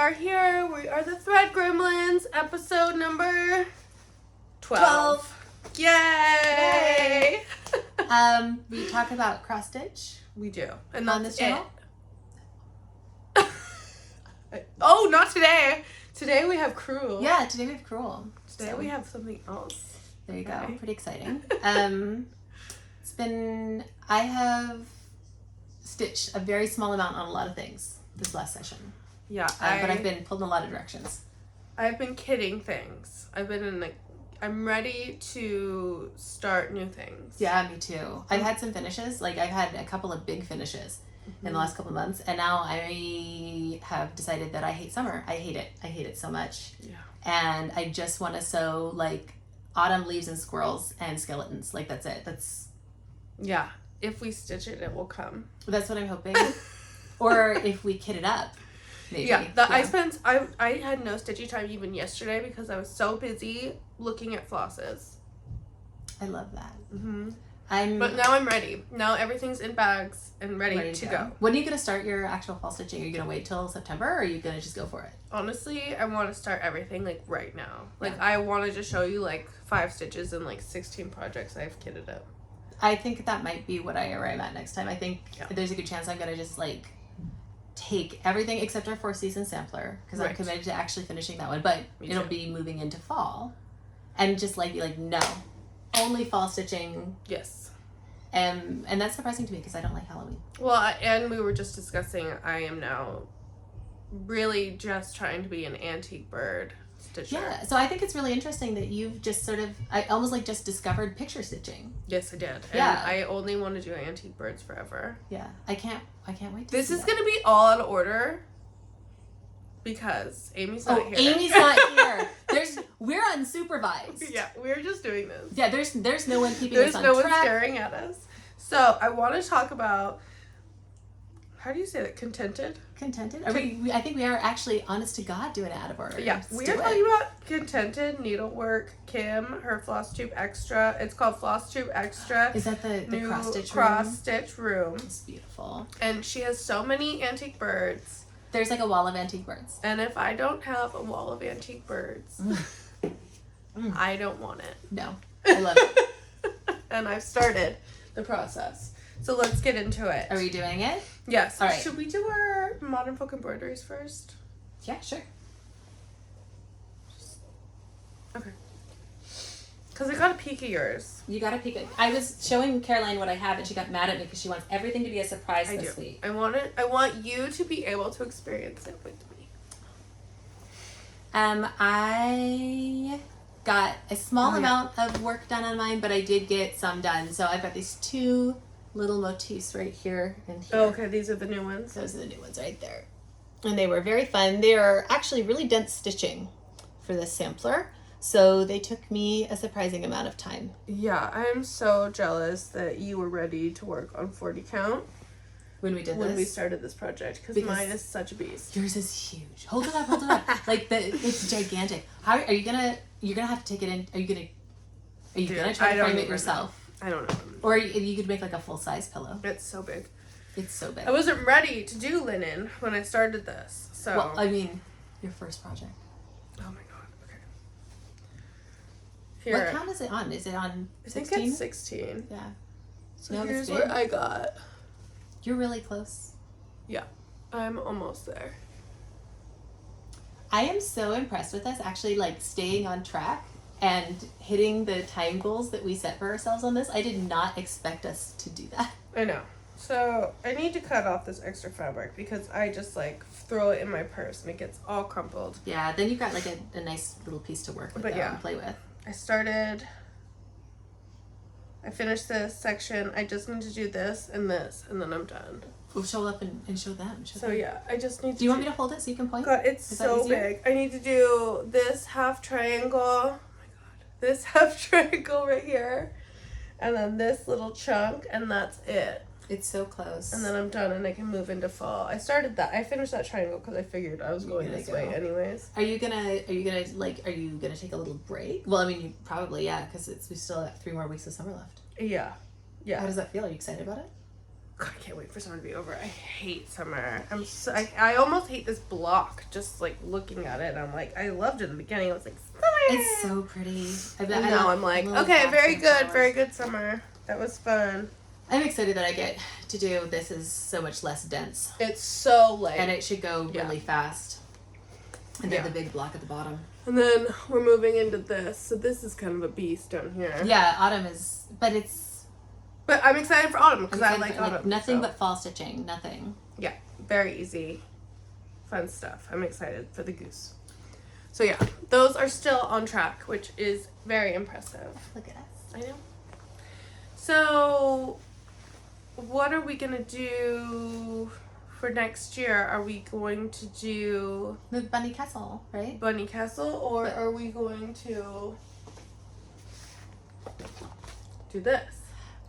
are here. We are the ThreadGremlins, episode number 12. Yay! We talk about cross stitch. We do. And on this channel? Oh, not today. Today we have crewel. Yeah, today we have crewel. Today we have something else. There you go. Pretty exciting. I have stitched a very small amount on a lot of things this last session. Yeah. But I've been pulled in a lot of directions. I've been kidding things. I'm ready to start new things. Yeah, me too. I've had some finishes. I've had a couple of big finishes in the last couple of months, and now I have decided that I hate summer. I hate it. I hate it so much. Yeah. And I just want to sew autumn leaves and squirrels and skeletons. That's it. Yeah. If we stitch it, it will come. That's what I'm hoping. Or if we kit it up. Maybe. Yeah, I had no stitching time even yesterday because I was so busy looking at flosses. I love that. Mm-hmm. But now I'm ready. Now everything's in bags and ready to go. When are you going to start your actual fall stitching? Are you going to wait till September, or are you going to just go for it? Honestly, I want to start everything right now. Yeah. I want to just show you 5 stitches and 16 projects I've kitted up. I think that might be where I'm at next time. I think there's a good chance I'm going to just take everything except our 4 season sampler, because I'm committed to actually finishing that one, but it'll be moving into fall, and just be no, only fall stitching. Yes. And that's surprising to me because I don't like Halloween. Well, and we were just discussing, I am now really just trying to be an antique bird stitcher. Yeah, so I think it's really interesting that you've just I almost just discovered picture stitching. Yes, I did. Yeah. And I only want to do antique birds forever. Yeah, I can't wait to This see is that. going to be all out of order because Amy's not here. Amy's not here. We're unsupervised. Yeah, we're just doing this. Yeah, there's no one keeping us on track. There's no one staring at us. So I want to talk about, how do you say that? Contented? Contented? I think we are actually, honest to God, doing it out of order. Yeah, we are talking about contented needlework. Kim, her Floss Tube Extra. It's called Floss Tube Extra. Is that the new cross stitch room? It's beautiful. And she has so many antique birds. There's a wall of antique birds. And if I don't have a wall of antique birds, I don't want it. No, I love it. And I've started the process. So let's get into it. Are we doing it? Yes. All right. Should we do our modern folk embroideries first? Yeah, sure. Okay. Because I got a peek of yours. You got a peek of... I was showing Caroline what I have, and she got mad at me because she wants everything to be a surprise this week. I want you to be able to experience it with me. I got a small amount of work done on mine, but I did get some done. So I've got these 2 little motifs right here and here. Oh, okay. These are the new ones? Those are the new ones right there. And they were very fun. They're actually really dense stitching for this sampler. So they took me a surprising amount of time. Yeah, I'm so jealous that you were ready to work on 40 count. When we started this project, because mine is such a beast. Yours is huge. Hold it up. It's gigantic. How are you gonna? You're gonna have to take it in. Are you gonna try to frame it yourself? I don't know. Or you could make a full size pillow. It's so big. It's so big. I wasn't ready to do linen when I started this. So. Well, I mean, your first project. Oh my god. Okay. Here. What count is it on? Is it on 16? I think it's 16. Yeah. So here's what I got. You're really close. Yeah, I'm almost there. I am so impressed with us actually staying on track and hitting the time goals that we set for ourselves on this. I did not expect us to do that. I know. So I need to cut off this extra fabric because I just throw it in my purse and it gets all crumpled. Yeah, then you've got a nice little piece to work with and play with. I finished this section. I just need to do this, and then I'm done. We'll show up and show them. Yeah, I just need to... Do you want me to hold it so you can point? God, it's so big. I need to do this half triangle. Oh my god. This half triangle right here. And then this little chunk, and that's it. It's so close. And then I'm done, and I can move into fall. I finished that triangle because I figured I was going this way anyways. Are you gonna take a little break? Well, I mean, you probably, because we still have 3 more weeks of summer left. Yeah. How does that feel? Are you excited about it? God, I can't wait for for summer to be over. I hate summer. I almost hate this block. Just like looking at it, I'm like, I loved it in the beginning. I was like, summer. It's so pretty. And now I'm like, okay, very good summer. That was fun. I'm excited that I get to do this. Is so much less dense. It's so light. And it should go really fast. And then the big block at the bottom. And then we're moving into this. So this is kind of a beast down here. Yeah, autumn is, but I'm excited for autumn because I like autumn. Nothing but fall stitching. Nothing. Yeah, very easy. Fun stuff. I'm excited for the goose. So yeah, those are still on track, which is very impressive. Look at us. I know. So, what are we going to do for next year? Are we going to do the Bunny Castle, right? Bunny Castle, or are we going to do this?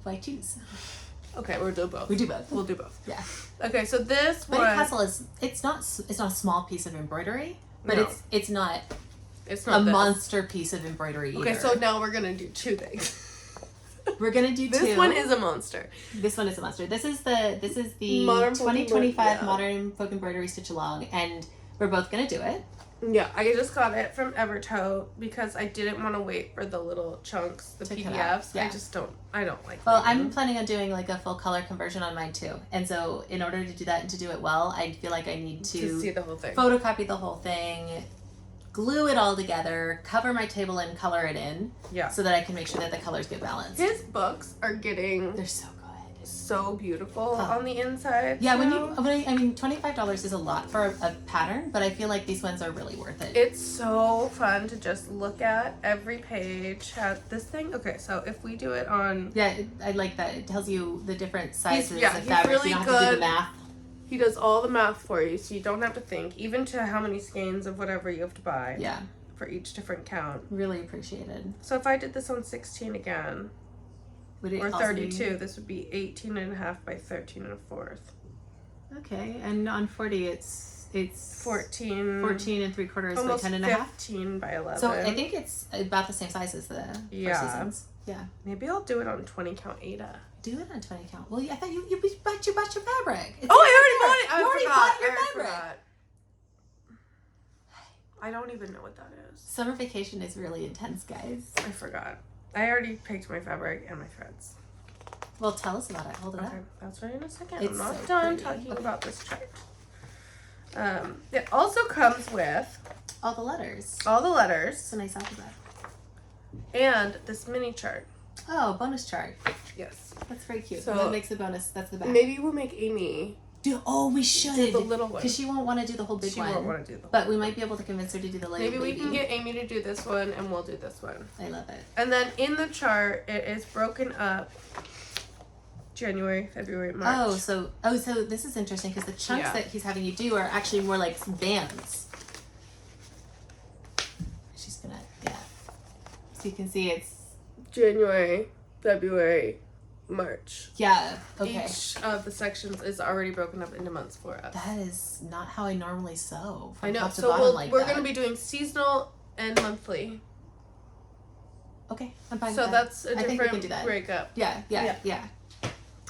Why choose? Okay, we'll do both. We do both. We'll do both. Yeah. Okay, so this Bunny Castle is it's not a small piece of embroidery, but it's not a monster piece of embroidery either. Okay, so now we're gonna do two things. We're gonna do two. This one is a monster. This one is a monster. This is the Modern 2025 Modern Folk Embroidery Stitch Along, and we're both gonna do it. Yeah, I just got it from Evertote because I didn't want to wait for the little chunks, the PDFs. Yeah. I don't like Well, I'm planning on doing like a full color conversion on mine too. And so in order to do that and to do it well, I feel like I need to see the whole thing. Photocopy the whole thing, glue it all together, cover my table and color it in. Yeah. So that I can make sure that the colors get balanced. His books are getting... They're so good. So beautiful on the inside. Yeah, I mean, $25 is a lot for a pattern, but I feel like these ones are really worth it. It's so fun to just look at. Every page has this thing. Okay, so if we do it on... Yeah, I like that. It tells you the different sizes of fabric. He's really you don't good. have to do the math. He does all the math for you, so you don't have to think, even to how many skeins of whatever you have to buy. Yeah. For each different count. Really appreciated. So if I did this on 16 again... Or 32, this would be 18 and a half by 13 and a fourth. Okay, and on 40 it's 14 and 3/4 by 10 and a half. 15 by 11. So I think it's about the same size as the Four Seasons. Yeah. Maybe I'll do it on 20 count Aida. Do it on 20 count. Well, I thought you bought your fabric. I already bought it. You already bought your fabric. I don't even know what that is. Summer vacation is really intense, guys. I forgot. I already picked my fabric and my threads. Well, tell us about it. Hold it up. That's right in a second. It's I'm not so done pretty. talking about this chart. It also comes with all the letters. All the letters. It's a nice alphabet. And this mini chart. Oh, bonus chart. Yes. That's very cute. So that makes the bonus. That's the back. Maybe we'll make Amy. We should. Do the little one. Because she won't want to do the whole big one. She won't want to do the whole But we might be able to convince her to do the little Maybe we can get Amy to do this one and we'll do this one. I love it. And then in the chart, it is broken up January, February, March. So this is interesting because the chunks that he's having you do are actually more like bands. She's gonna, So you can see it's January, February, March. Yeah, okay. Each of the sections is already broken up into months for us. That is not how I normally sew. I know. So we're going to be doing seasonal and monthly. Okay, I'm fine. So that's a different breakup. Yeah.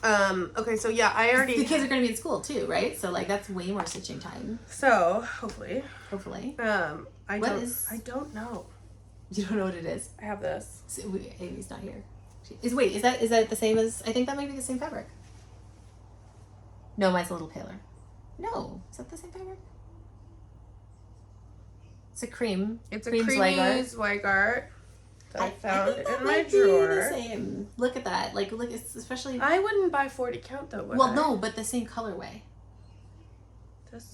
Okay, so I already... The kids are going to be in school too, right? So that's way more stitching time. So, hopefully. I don't know. You don't know what it is? I have this. So, Amy's not here. Is that the same as... I think that might be the same fabric. No, mine's a little paler. No. Is that the same fabric? It's a cream. It's a creamy Zweigart that I found in my drawer. The same. Look at that. Look, it's especially... I wouldn't buy 40 count though, would I? No, but the same colorway.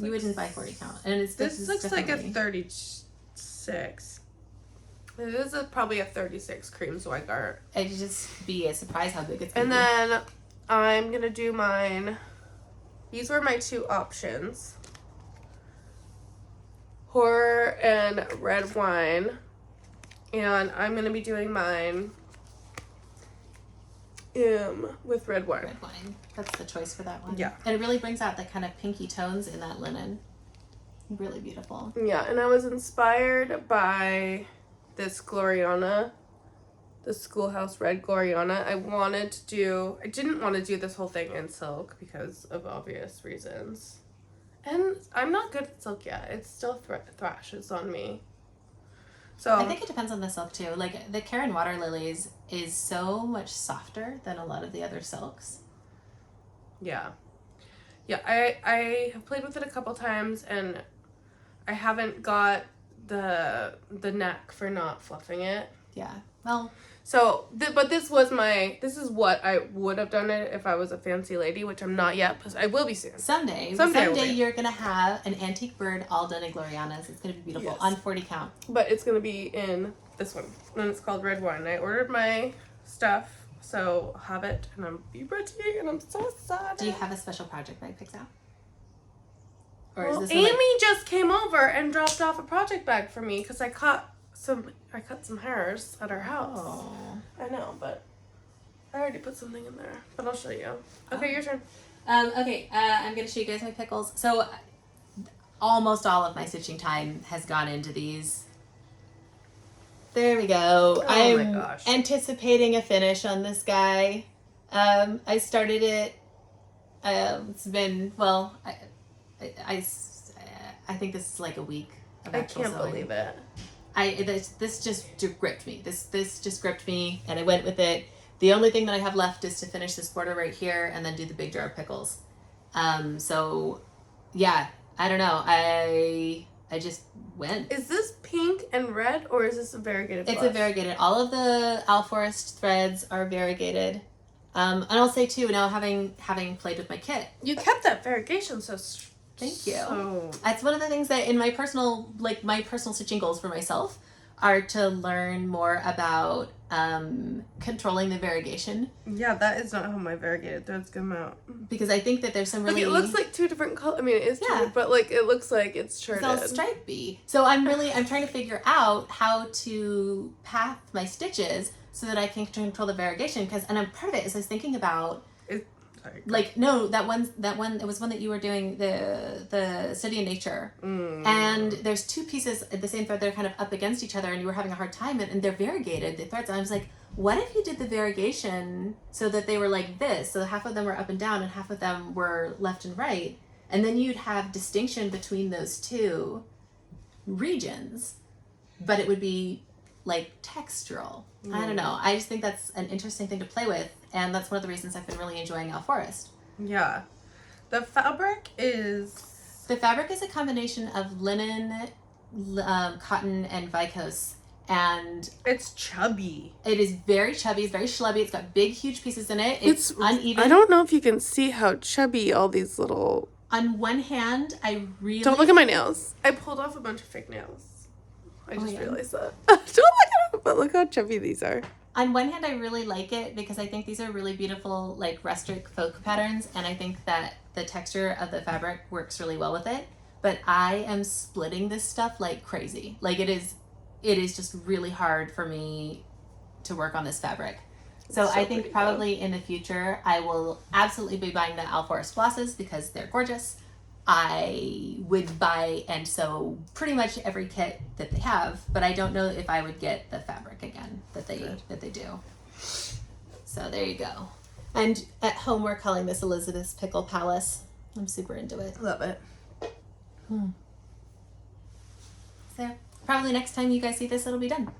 You wouldn't buy 40 count. And this looks like a 36. It is probably a 36 cream Zweigart. I'd just be surprised how big it's going to be. And then I'm going to do mine. These were my two options. Horror and red wine. And I'm going to be doing mine with red wine. Red wine. That's the choice for that one. Yeah. And it really brings out the kind of pinky tones in that linen. Really beautiful. Yeah, and I was inspired by this Gloriana the Schoolhouse Red Gloriana. I didn't want to do this whole thing in silk because of obvious reasons. And I'm not good at silk yet. It's still thrashes on me. So I think it depends on the silk too. Like the Karen Water Lilies is so much softer than a lot of the other silks. Yeah. Yeah, I have played with it a couple times and I haven't got the knack for not fluffing it. Yeah. Well, so, but this is what I would have done it if I was a fancy lady, which I'm not yet, because I will be soon. Someday you're going to have an antique bird all done in Glorianas. It's going to be beautiful. Yes. On 40 count. But it's going to be in this one, and it's called Red Wine. I ordered my stuff, so I'll have it, and I'm be ready, and I'm so excited. Do you have a special project bag picked out? Or is this Amy just came over and dropped off a project bag for me, because I cut some hairs at our house. Oh. I know, but I already put something in there. But I'll show you. Okay, your turn. I'm going to show you guys my pickles. So almost all of my stitching time has gone into these. There we go. Oh my gosh. Anticipating a finish on this guy. I started it. It's been, well, I think this is like a week of actual sewing. Believe it. This just gripped me. This just gripped me, and I went with it. The only thing that I have left is to finish this border right here, and then do the big jar of pickles. So, yeah, I don't know. I just went. Is this pink and red, or is this a variegated? It's a variegated. All of the Alforest threads are variegated. And I'll say too, now having played with my kit, you kept that variegation so. Thank you. So... That's one of the things that in my personal stitching goals for myself are to learn more about controlling the variegation. Yeah, that is not how my variegated threads come out. Because I think that there's some really... Like, it looks like two different colors. I mean, it is two, but like it looks like it's charted. It's all stripy. So I'm trying to figure out how to path my stitches so that I can control the variegation. And part of it is I was thinking about... Like, no, that one, it was one that you were doing, the Study in Nature. And there's two pieces at the same thread that are kind of up against each other, and you were having a hard time, and they're variegated, the threads. And I was like, what if you did the variegation so that they were like this? So half of them were up and down, and half of them were left and right. And then you'd have distinction between those two regions, but it would be like textural. I don't know. I just think that's an interesting thing to play with, and that's one of the reasons I've been really enjoying Alforest. Yeah. The fabric is a combination of linen, cotton, and viscose, and it's chubby. It is very chubby. It's very schlubby. It's got big, huge pieces in it. It's uneven. I don't know if you can see how chubby all these little... On one hand, I really... Don't look at my nails. I pulled off a bunch of fake nails. I just realized that. Don't look at them, but look how chubby these are. On one hand, I really like it because I think these are really beautiful, like, rustic folk patterns, and I think that the texture of the fabric works really well with it. But I am splitting this stuff like crazy. Like, it is just really hard for me to work on this fabric. So I think probably in the future, I will absolutely be buying the Alforest flosses because they're gorgeous. I would buy and sew pretty much every kit that they have, but I don't know if I would get the fabric again that they do. So there you go. And at home we're calling this Elizabeth's Pickle Palace. I'm super into it. Love it. So probably next time you guys see this, it'll be done.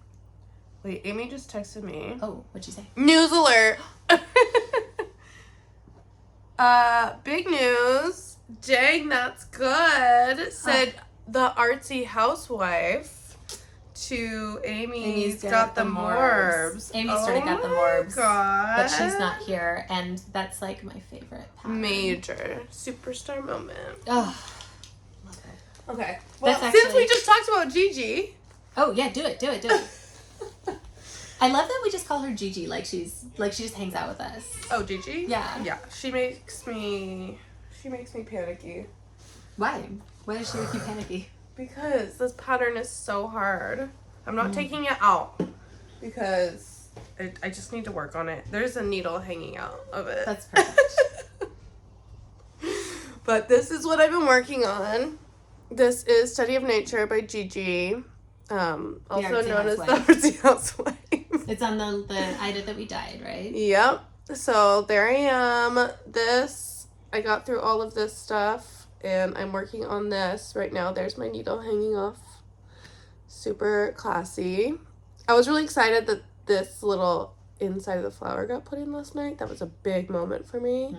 Wait, Amy just texted me. Oh, what'd you say? News alert. Big news. Dang, that's good. Said the artsy housewife to Amy's got the morbs. Amy started got the morbs. God. But she's not here, and that's like my favorite pattern. Major superstar moment. Oh, love it. Okay. Well, since we just talked about Gigi. Oh yeah, do it. I love that we just call her Gigi, like she just hangs out with us. Oh, Gigi? Yeah. Yeah. She makes me panicky. Why? Why does she make you panicky? Because this pattern is so hard. I'm not taking it out because I just need to work on it. There's a needle hanging out of it. That's perfect. But this is what I've been working on. This is Study of Nature by Gigi, also known as the Artsy Housewife. It's on the Ida that we dyed, right? Yep. So there I am. I got through all of this stuff, and I'm working on this right now. There's my needle hanging off. Super classy. I was really excited that this little inside of the flower got put in last night. That was a big moment for me.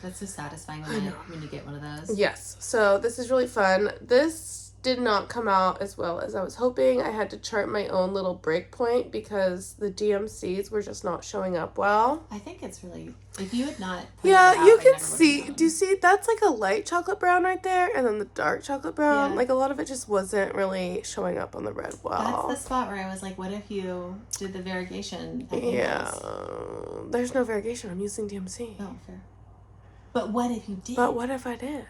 That's so satisfying when you get one of those. Yes. So this is really fun. This did not come out as well as I was hoping. I had to chart my own little break point because the DMCs were just not showing up well. I think it's really, if you had not you can see, do you see, that's like a light chocolate brown right there, and then the dark chocolate brown. Like a lot of it just wasn't really showing up on the red well. That's the spot where I was like, what if you did the variegation? There's no variegation. I'm using DMC. Oh, fair. But what if you did? But what if I did?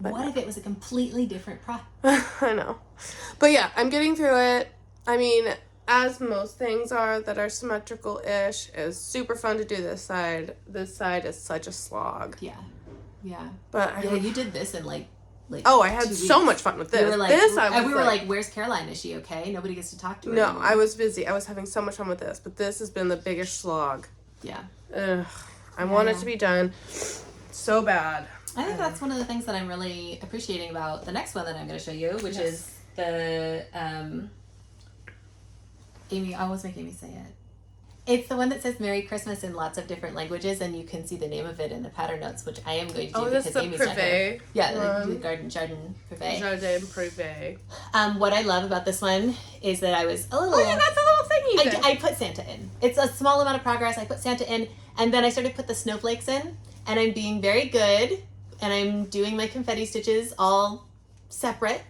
But what if it was a completely different product? I know. But yeah, I'm getting through it. I mean, as most things are that are symmetrical-ish, it's super fun to do this side. This side is such a slog. Yeah. But you did this in like I had so much fun with this. We were like, where's Caroline? Is she okay? Nobody gets to talk to her anymore. I was busy. I was having so much fun with this, but this has been the biggest slog. Yeah. I want it to be done so bad. I think that's one of the things that I'm really appreciating about the next one that I'm going to show you, which is the Amy. I always make Amy say it. It's the one that says Merry Christmas in lots of different languages, and you can see the name of it in the pattern notes, which I am going to do because Amy's not here. Yeah, the Jardin Prive. Jardin Prive. What I love about this one is that I was a little. Oh, you got the little thingy. I put Santa in. It's a small amount of progress. I put Santa in, and then I started to put the snowflakes in, and I'm being very good. And I'm doing my confetti stitches all separate.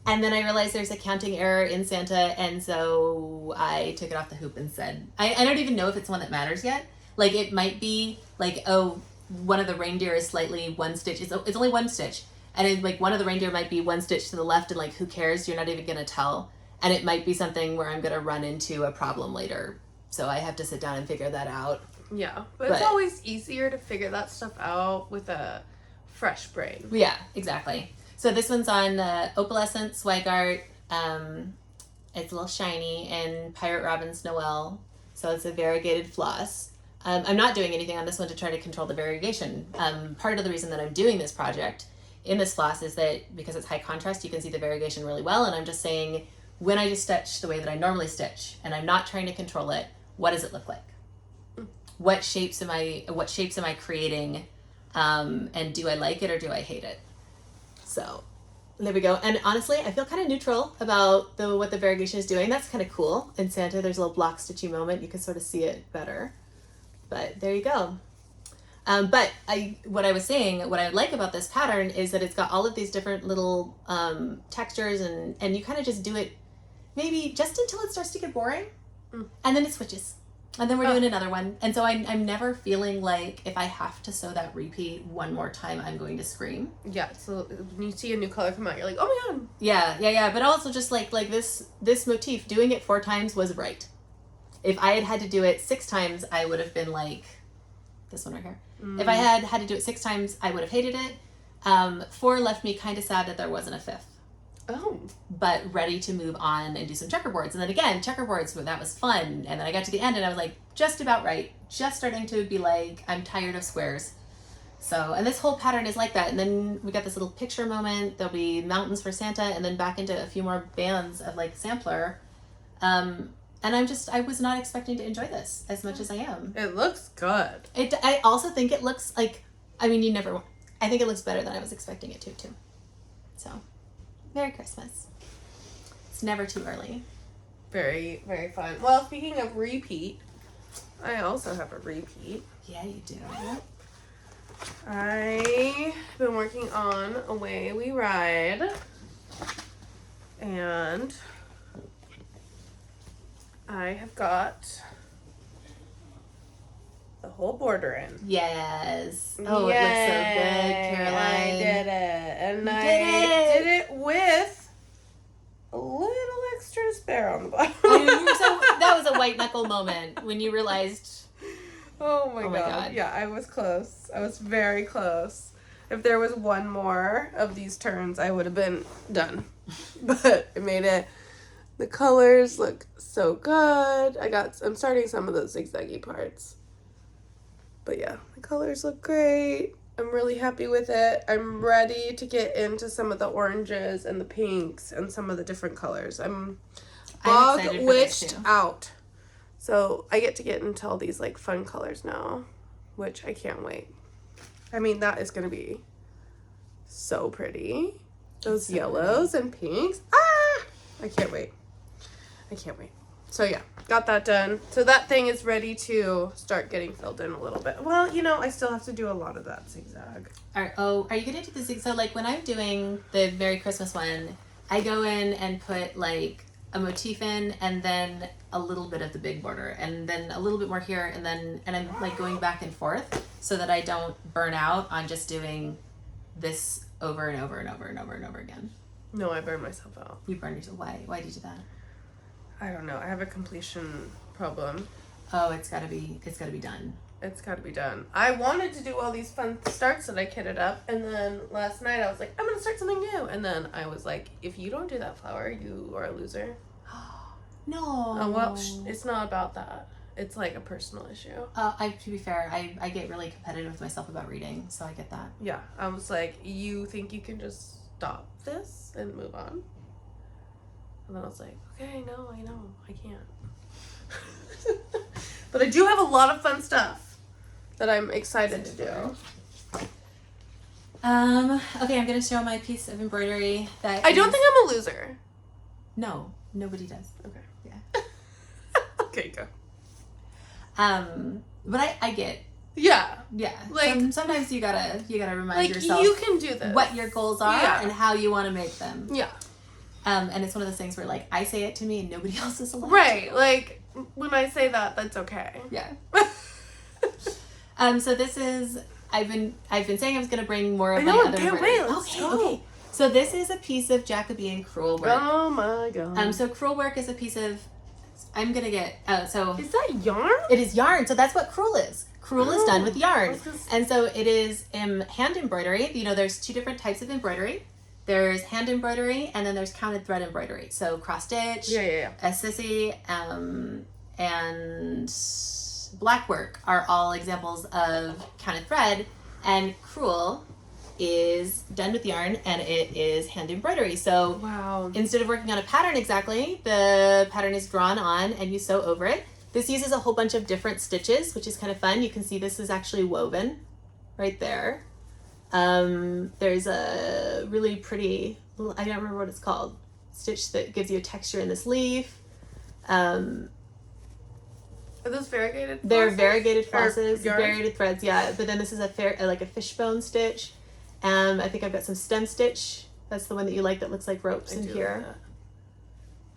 And then I realized there's a counting error in Santa, and so I took it off the hoop and said, I don't even know if it's one that matters yet. Like, it might be, like, one of the reindeer is slightly one stitch. It's only one stitch. And, one of the reindeer might be one stitch to the left, and, who cares? You're not even going to tell. And it might be something where I'm going to run into a problem later. So I have to sit down and figure that out. Yeah, but it's always easier to figure that stuff out with a fresh brain. Yeah, exactly. So this one's on Opalescent Zweigart. It's a little shiny, and Pirate+Robin's Noel. So it's a variegated floss. I'm not doing anything on this one to try to control the variegation. Part of the reason that I'm doing this project in this floss is that because it's high contrast, you can see the variegation really well. And I'm just saying, when I just stitch the way that I normally stitch, and I'm not trying to control it, what does it look like? What shapes am I creating? And do I like it or do I hate it? So there we go. And honestly, I feel kind of neutral about what the variegation is doing. That's kind of cool. In Santa, there's a little block stitchy moment. You can sort of see it better. But there you go. But what I was saying, what I like about this pattern is that it's got all of these different little textures, and you kind of just do it maybe just until it starts to get boring, and then it switches. And then we're doing another one. And so I'm never feeling like if I have to sew that repeat one more time, I'm going to scream. Yeah, so when you see a new color come out, you're like, oh my god. Yeah. But also just like this motif, doing it 4 times was right. If I had to do it 6 times, I would have been like, this one right here. If I had to do it 6 times, I would have hated it. 4 left me kind of sad that there wasn't a 5th. Oh. But ready to move on and do some checkerboards. And then again, checkerboards, that was fun. And then I got to the end and I was like, just about right. Just starting to be like, I'm tired of squares. So, and this whole pattern is like that. And then we got this little picture moment. There'll be mountains for Santa, and then back into a few more bands of sampler. And I was not expecting to enjoy this as much as I am. It looks good. I also think it looks like, I think it looks better than I was expecting it to too. So. Merry Christmas. It's never too early. Very, very fun. Well, speaking of repeat, I also have a repeat. Yeah, you do. I've been working on Away We Ride, and I have got the whole border in. Yes. Oh, Yay. It looks so good, Caroline. I did it. And I did it with a little extra to spare on the bottom. That was a white knuckle moment when you realized. Oh my god. Yeah, I was close. I was very close. If there was one more of these turns, I would have been done. But I made it The colors look so good. I'm starting some of those zigzaggy parts. But yeah, the colors look great. I'm really happy with it. I'm ready to get into some of the oranges and the pinks and some of the different colors. I'm witched out. So I get into all these like fun colors now, which I can't wait. I mean, that is going to be so pretty. Those so yellows pretty. And pinks. Ah! I can't wait. So yeah, got that done. So that thing is ready to start getting filled in a little bit. Well, you know, I still have to do a lot of that zigzag. Are you going to do the zigzag? So like when I'm doing the Merry Christmas one, I go in and put like a motif in and then a little bit of the big border and then a little bit more here and I'm like going back and forth so that I don't burn out on just doing this over and over and over and over and over again. No, I burn myself out. You burn yourself. Why? Why do you do that? I don't know. I have a completion problem. Oh, it's gotta be done. It's gotta be done. I wanted to do all these fun starts that I kitted up, and then last night I was like, I'm gonna start something new. And then I was like, if you don't do that flower, you are a loser. No. Oh, well, it's not about that. It's like a personal issue. To be fair, I get really competitive with myself about reading, so I get that. Yeah. I was like, you think you can just stop this and move on? And then I was like, okay, no, I know, I can't. But I do have a lot of fun stuff that I'm excited to do. Okay, I'm gonna show my piece of embroidery that I don't think I'm a loser. No, nobody does. Okay. Yeah. Okay, go. But I get. Yeah. Yeah. Like sometimes you gotta remind like yourself you can do this. What your goals are and how you want to make them. Yeah. And it's one of those things where like I say it to me and nobody else is allowed. Right. Like when I say that, that's okay. Yeah. So this is I've been saying I was gonna bring more of my other embroidery. Okay. So this is a piece of Jacobean crewel work. Oh my god. So crewel work is a piece of I'm gonna get so is that yarn? It is yarn. So that's what crewel is. Crewel is done with yarn. And so it is hand embroidery. You know, there's two different types of embroidery. There's hand embroidery and then there's counted thread embroidery. So cross stitch, a sissy, and blackwork are all examples of counted thread, and crewel is done with yarn and it is hand embroidery. So instead of working on a pattern exactly, the pattern is drawn on and you sew over it. This uses a whole bunch of different stitches, which is kind of fun. You can see this is actually woven right there. There's a really pretty, I don't remember what it's called, stitch that gives you a texture in this leaf. Are those variegated flosses? They're variegated flosses, variegated threads, yeah. But then this is like a fishbone stitch. I think I've got some stem stitch. That's the one that you like that looks like ropes in here.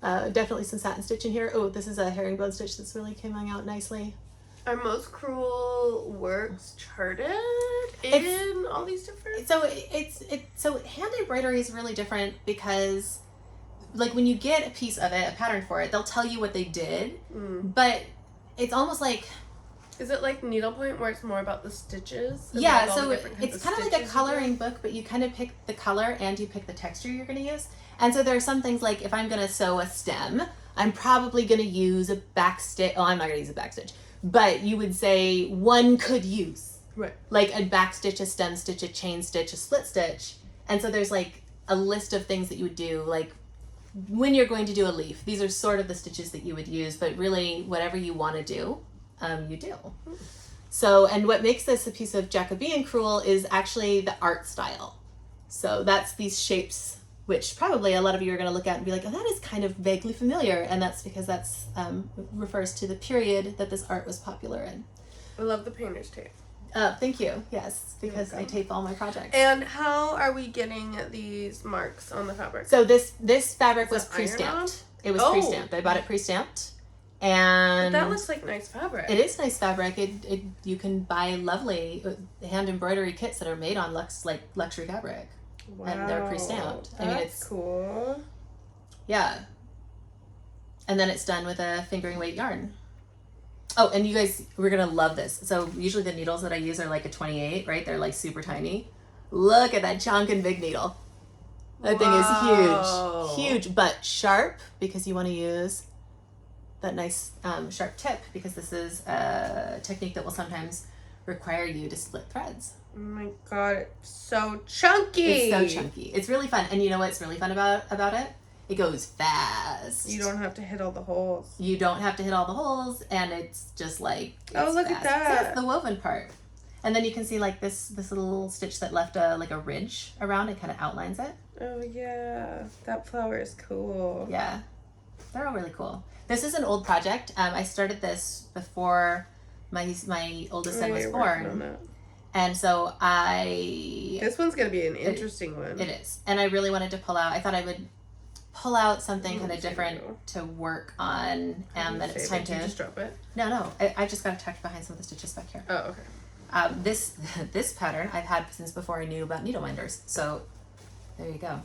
Definitely some satin stitch in here. Oh, this is a herringbone stitch that's really coming out nicely. Are most crewel works charted in all these different? So so hand embroidery is really different because, like, when you get a piece of it, a pattern for it, they'll tell you what they did, but it's almost like. Is it like needlepoint where it's more about the stitches? Yeah, so it's kind of like a coloring book, but you kind of pick the color and you pick the texture you're going to use. And so there are some things like if I'm going to sew a stem, I'm probably going to use a back stitch. Oh, I'm not going to use a back stitch. But you would say one could use like a back stitch, a stem stitch, a chain stitch, a split stitch. And so there's like a list of things that you would do. Like when you're going to do a leaf, these are sort of the stitches that you would use, but really whatever you want to do, you do. So, and what makes this a piece of Jacobean crewel is actually the art style. So that's these shapes, which probably a lot of you are going to look at and be like, oh, that is kind of vaguely familiar. And that's because that's refers to the period that this art was popular in. I love the painter's tape. Thank you. Yes, because I tape all my projects. And how are we getting these marks on the fabric? So this fabric was pre-stamped. It was pre-stamped. I bought it pre-stamped. And but that looks like nice fabric. It is nice fabric. You can buy lovely hand embroidery kits that are made on luxury fabric. Wow, and they're pre-stamped. I mean, it's cool. Yeah. And then it's done with a fingering weight yarn. Oh, and you guys, we're gonna love this. So usually the needles that I use are like a 28, right? They're like super tiny. Look at that chunk and big needle. That thing is huge, but sharp because you want to use that nice sharp tip because this is a technique that will sometimes require you to split threads. Oh my god, it's so chunky. It's so chunky. It's really fun. And you know what's really fun about it? It goes fast. You don't have to hit all the holes. You don't have to hit all the holes, and it's just like, oh, look fast. at that. So that's the woven part. And then you can see like this little stitch that left a ridge around. It kind of outlines it. Oh yeah, that flower is cool. Yeah, they're all really cool. This is an old project. I started this before my oldest son was born. And so this one's going to be an interesting one. It is. And I really wanted to pull out, I thought I would pull out something kind of different to work on. And then it's time to... Did you just drop it? No. I just got tucked behind some of the stitches back here. Oh, okay. This pattern I've had since before I knew about needle minders. So there you go.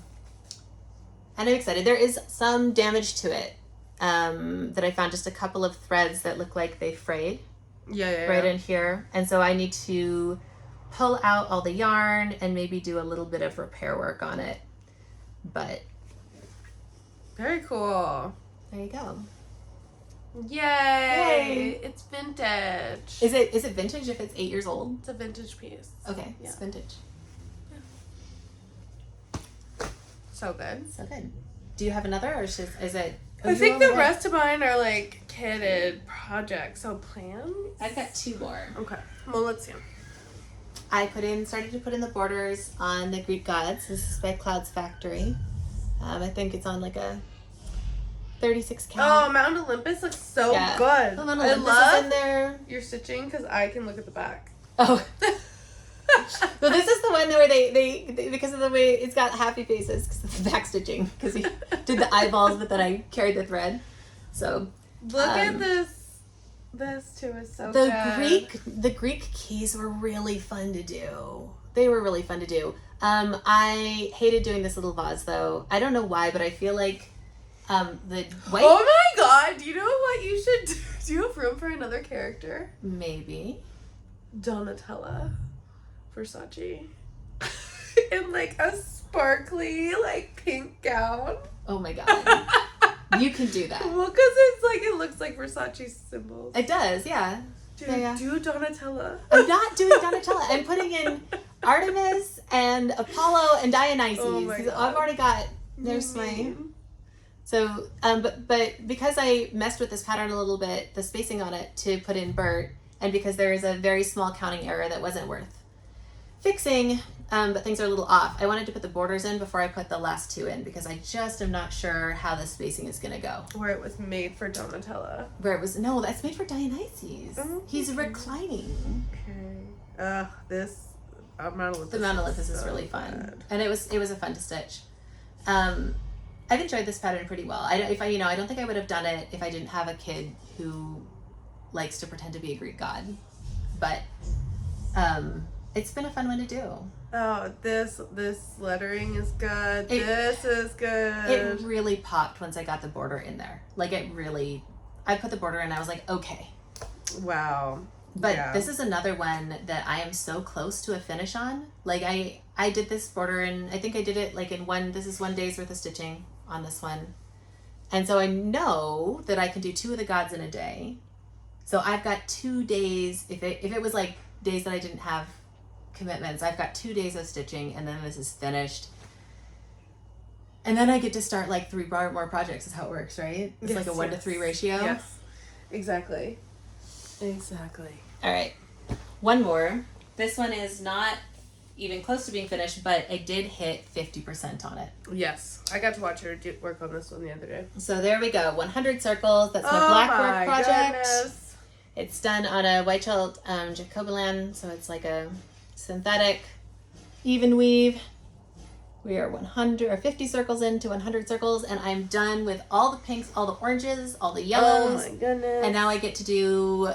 And I'm excited. There is some damage to it that I found, just a couple of threads that look like they frayed. Right in here. And so I need to pull out all the yarn and maybe do a little bit of repair work on it. But very cool. There you go. Yay! It's vintage. Is it vintage if it's 8 years old? It's a vintage piece. Okay, it's vintage. Yeah. So good. So good. Do you have another, or is it? I think the rest of mine are like kitted projects. So plans? I've got 2 more. Okay. Well, let's see. I started to put in the borders on the Greek gods. This is by Cloud's Factory. I think it's on like a 36 count. Oh, Mount Olympus looks so good. Oh, Mount Olympus is in there. Your stitching, because I can look at the back. Oh. So this is the one where they because of the way it's got happy faces because of the back stitching, because he did the eyeballs, but then I carried the thread. So look at this. This too is so good. The Greek keys were really fun to do. They were really fun to do. I hated doing this little vase though. I don't know why, but I feel like the white. Oh my god! Do you know what you should do? Do you have room for another character? Maybe. Donatella. Versace. In like a sparkly like pink gown. Oh my god. You can do that. Well, because it's like, it looks like Versace symbols. It does, yeah. Do Donatella. I'm not doing Donatella. I'm putting in Artemis and Apollo and Dionysus. Oh my God. I've already got, there's my... So, but because I messed with this pattern a little bit, the spacing on it to put in Bert, and because there is a very small counting error that wasn't worth fixing, but things are a little off. I wanted to put the borders in before I put the last 2 in, because I just am not sure how the spacing is going to go. Where it was made for Donatella. No, that's made for Dionysus. Okay. He's reclining. Okay. Mount Olympus. The Mount Olympus is really fun. Bad. And it was a fun to stitch. I've enjoyed this pattern pretty well. I don't think I would have done it if I didn't have a kid who likes to pretend to be a Greek god. But it's been a fun one to do. Oh, this lettering is good. This is good. It really popped once I got the border in there. Like I put the border in, I was like, okay. Wow. But this is another one that I am so close to a finish on. Like I did this border, and I think I did it like in this is 1 day's worth of stitching on this one. And so I know that I can do 2 of the gods in a day. So I've got 2 days, if it was like days that I didn't have commitments, I've got 2 days of stitching, and then this is finished. And then I get to start like 3 more projects is how it works, right? It's like a 1 to 3 ratio. Yes, exactly. All right, 1 more. This one is not even close to being finished, but I did hit 50% on it. Yes, I got to watch her work on this one the other day. So there we go, 100 circles. That's my blackwork project. Goodness. It's done on a white shell Jacobean, so it's like a synthetic even weave. We are 50 circles into 100 circles, and I'm done with all the pinks, all the oranges, all the yellows. Oh my goodness. And now I get to do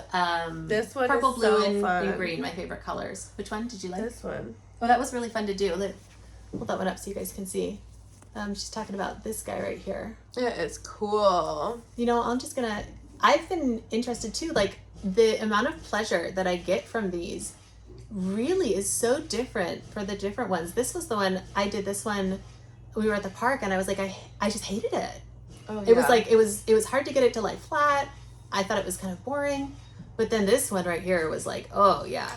this one purple, is blue, so and green, my favorite colors. Which one did you like? This one. Oh, that was really fun to do. Hold that one up so you guys can see. She's talking about this guy right here. It is cool. You know, I've been interested too, like the amount of pleasure that I get from these really is so different for the different ones. This was the one, I did this one we were at the park and I was like, I just hated it. Oh, It was like, it was hard to get it to lie flat. I thought it was kind of boring. But then this one right here was like, oh yeah,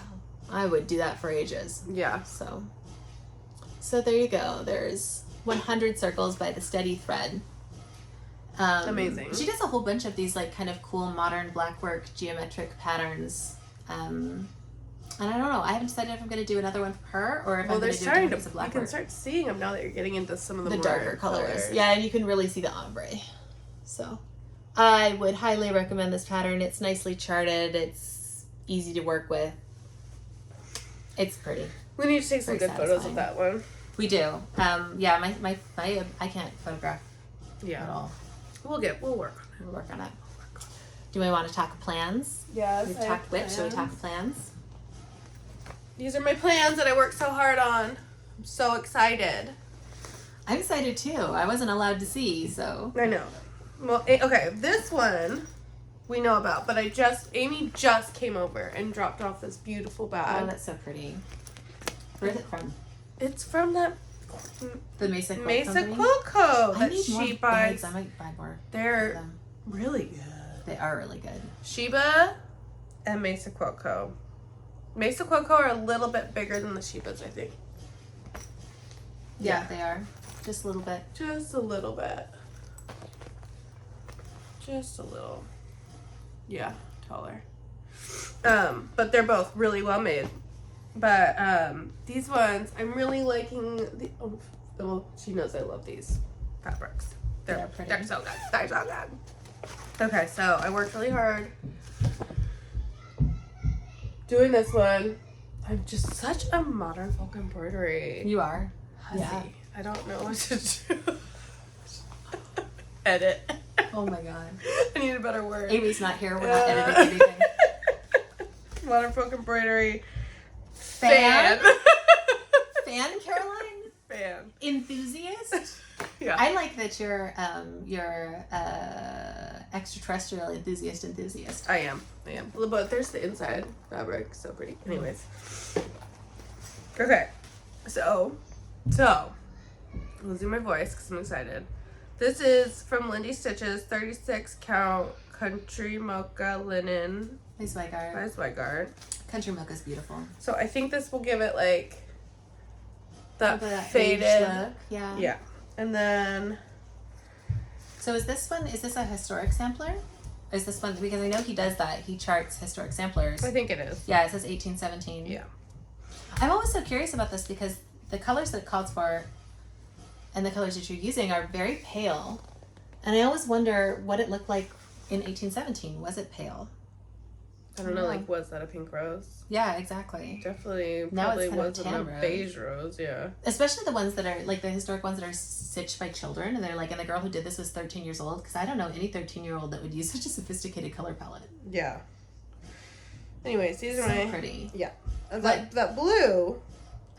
I would do that for ages. Yeah. So there you go. There's 100 circles by the Steady Thread. Amazing. She does a whole bunch of these like kind of cool modern blackwork geometric patterns. And I don't know. I haven't decided if I'm going to do another one for her or if I'm going to do a piece of blackwork. You can start seeing them now that you're getting into some of the more darker colors. Yeah, and you can really see the ombre. So I would highly recommend this pattern. It's nicely charted. It's easy to work with. It's pretty. We need to take some good photos of that one. We do. Yeah, my I can't photograph at all. We'll work on it. We'll work on it. Do we want to talk plans? Yes. We've talked WIP, so we talk plans. These are my plans that I worked so hard on. I'm so excited. I'm excited too. I wasn't allowed to see, so. I know. Well, okay, this one we know about, but Amy just came over and dropped off this beautiful bag. Oh, that's so pretty. Where's it from? It's from the Mesa Quilt Mesa Company? Quilt Co. I that need more she buys. bags. I might buy more. They're really good. They are really good. Sheba and Mesa Quilt Co. Mesa Quilt Co. are a little bit bigger than the Shebas, I think. Yeah, they are. Just a little bit. Just a little bit. Just a little. Yeah, taller. But they're both really well made. But these ones, I'm really liking. Well, she knows I love these fabrics. They're pretty. They're so good. They're so good. Okay, so I worked really hard doing this one. I'm just such a modern folk embroidery. You are. Hussy. Yeah. I don't know what to do. Edit. Oh my god. I need a better word. Amy's not here. We're not editing anything. Modern folk embroidery. Fan, Caroline? Fan. Enthusiast? Yeah. I like that you're extraterrestrial enthusiast. I am. But there's the inside fabric. So pretty. Anyways. Okay. So. Losing my voice because I'm excited. This is from Lindy Stitches, 36 count country mocha linen. By Zweigart. Country mocha's beautiful. So I think this will give it like that faded look. Yeah. Yeah. And then. So is this a historic sampler? Is this one, because I know he does that. He charts historic samplers. I think it is. Yeah, it says 1817. Yeah. I'm always so curious about this because the colors that it calls for and the colors that you're using are very pale. And I always wonder what it looked like in 1817. Was it pale? I don't know, like, was that a pink rose? Yeah, exactly. Definitely, now probably it's wasn't a beige rose, yeah. Especially the ones that are, like, the historic ones that are stitched by children, and they're like, and the girl who did this was 13 years old, because I don't know any 13-year-old that would use such a sophisticated color palette. Yeah. Anyways, these are so pretty. Yeah. That blue.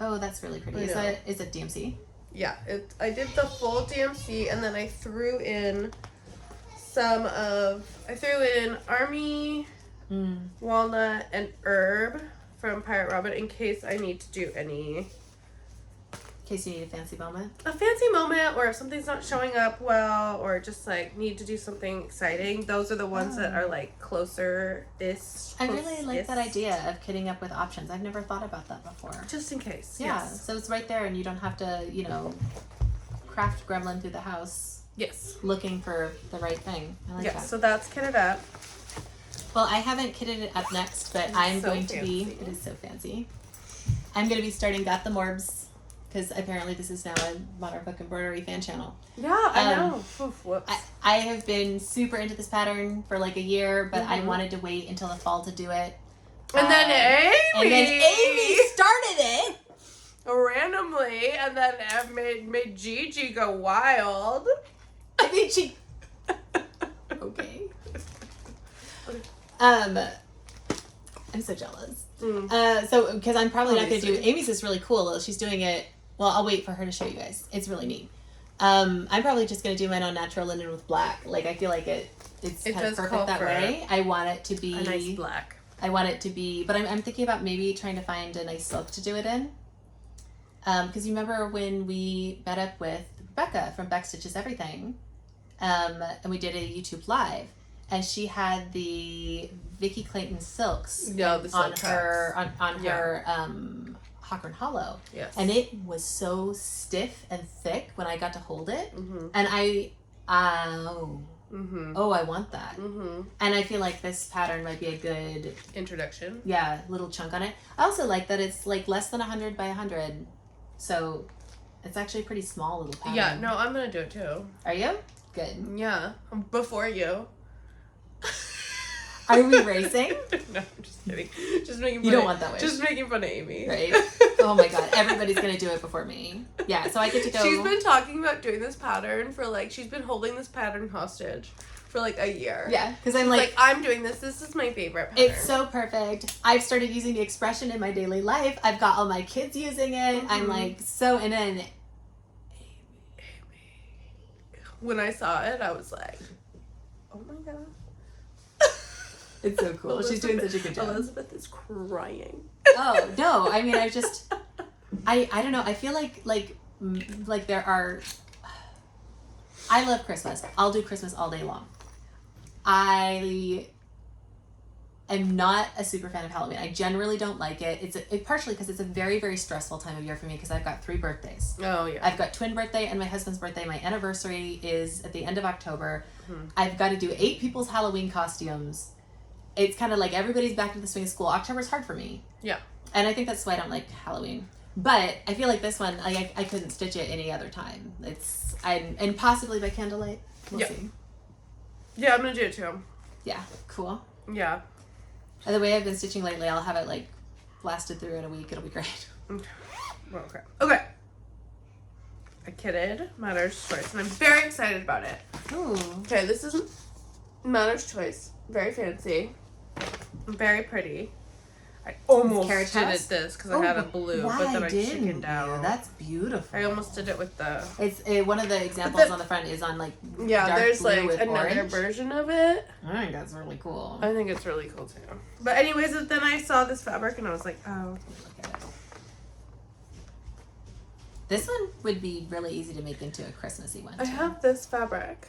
Oh, that's really pretty. Is it DMC? Yeah, I did the full DMC, and then I threw in Army... walnut and herb from Pirate+Robin in case I need to do any. In case you need a fancy moment. A fancy moment, or if something's not showing up well, or just like need to do something exciting. Those are the ones that are like closer-ish. I really like that idea of kitting up with options. I've never thought about that before. Just in case. Yeah, yes. So it's right there, and you don't have to, craft gremlin through the house. Yes. Looking for the right thing. I like that. So that's kitted up. Well, I haven't kitted it up next, but I'm so going fancy. to be. It is so fancy. I'm going to be starting Got the Morbs because apparently this is now a Modern Folk Embroidery fan channel. Yeah, I know. Oof, whoops. I have been super into this pattern for like a year, but I wanted to wait until the fall to do it. And then Amy started it randomly, and then made Gigi go wild. I mean, she. Okay. I'm so jealous. So, because I'm probably not going to do... Amy's is really cool, though. She's doing it... Well, I'll wait for her to show you guys. It's really neat. I'm probably just going to do mine on natural linen with black. Like, I feel like it's kind of perfect that way. I want it to be... a nice black. I want it to be... But I'm thinking about maybe trying to find a nice silk to do it in. Because you remember when we met up with Becca from Beck Stitches Everything, and we did a YouTube live, and she had the Vicky Clayton silks on her Hawker and Hollow. Yes. And it was so stiff and thick when I got to hold it, and I want that. And I feel like this pattern might be a good introduction. Yeah, little chunk on it. I also like that it's like less than 100 by 100, so it's actually a pretty small little pattern. Yeah, no, I'm gonna do it too. Are you? Good. Yeah, before you. Are we racing? No, I'm just kidding. Just making fun. You don't want that way. Just making fun of Amy. Right? Oh my god, everybody's gonna do it before me. Yeah, so I get to go. She's been talking about doing this pattern for like, she's been holding this pattern hostage for like a year. Yeah, because I'm like, I'm doing this. This is my favorite pattern. It's so perfect. I've started using the expression in my daily life. I've got all my kids using it. I'm like so in it. Amy. When I saw it, I was like, oh my god. It's so cool. She's doing such a good job. Elizabeth is crying. Oh no! I mean, I don't know. I feel like there are. I love Christmas. I'll do Christmas all day long. I am not a super fan of Halloween. I generally don't like it. It's partially because it's a very, very stressful time of year for me because I've got 3 birthdays. Oh yeah. I've got twin birthday and my husband's birthday. My anniversary is at the end of October. I've got to do 8 people's Halloween costumes. It's kind of like everybody's back to the swing of school. October's hard for me. Yeah. And I think that's why I don't like Halloween. But I feel like this one, I couldn't stitch it any other time. And possibly by candlelight. We'll see. Yeah, I'm gonna do it too. Yeah, cool. Yeah. And the way I've been stitching lately, I'll have it like blasted through in a week. It'll be great. Okay. Okay. I kidded. Matter's Choice, and I'm very excited about it. Ooh. Okay, this is Matter's Choice. Very fancy. Very pretty. I almost did it this because I had a blue, but then I chickened out. That's beautiful. I almost did it with the. It's one of the examples on the front is on like dark there's blue like with another orange. version of it. I think that's really cool. I think it's really cool too. But anyways, then I saw this fabric and I was like, oh. Look at it. This one would be really easy to make into a Christmassy one. I have this fabric.